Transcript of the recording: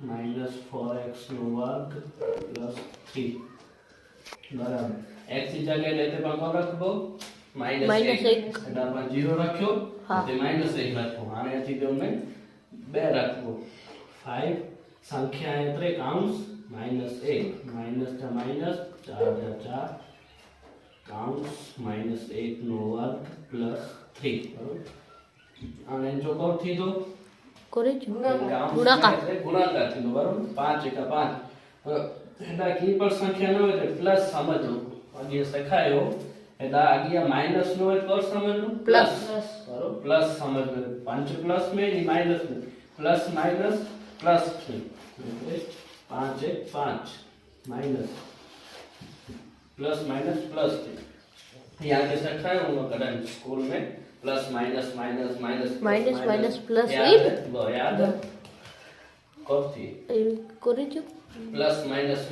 -4x નો વર્ગ +3 બરાબર x ની જગ્યાએ લેતે પણ કોણ રાખવો -1 એટલે આપણે 0 રાખ્યો તે -1 રાખવો આને અહીંથી તમને 2 રાખવો 5 સંખ્યા એટલે કાઉન્સ -1 માઈનસ કા માઈનસ 4 જા 4 કાઉન્સ -1 નો વર્ગ +3 બરાબર અને જો કોણ થીધો કરે ગુણાકાર થીધો બરાબર 5 * 5 એના કી પર સંખ્યા ન હોય તો પ્લસ સમજવું આગે શખાયો એડા આગે માઈનસ નો હોય તો સમજવું પ્લસ બરાબર પ્લસ સમજવું 5 પ્લસ में नहीं माइनस में plus minus plus 3 5 1 5 minus plus minus plus 3 यहाँ के शखायो हम कदम स्कूल में plus minus minus minus minus plus याद कब थी करे प्लस माइनस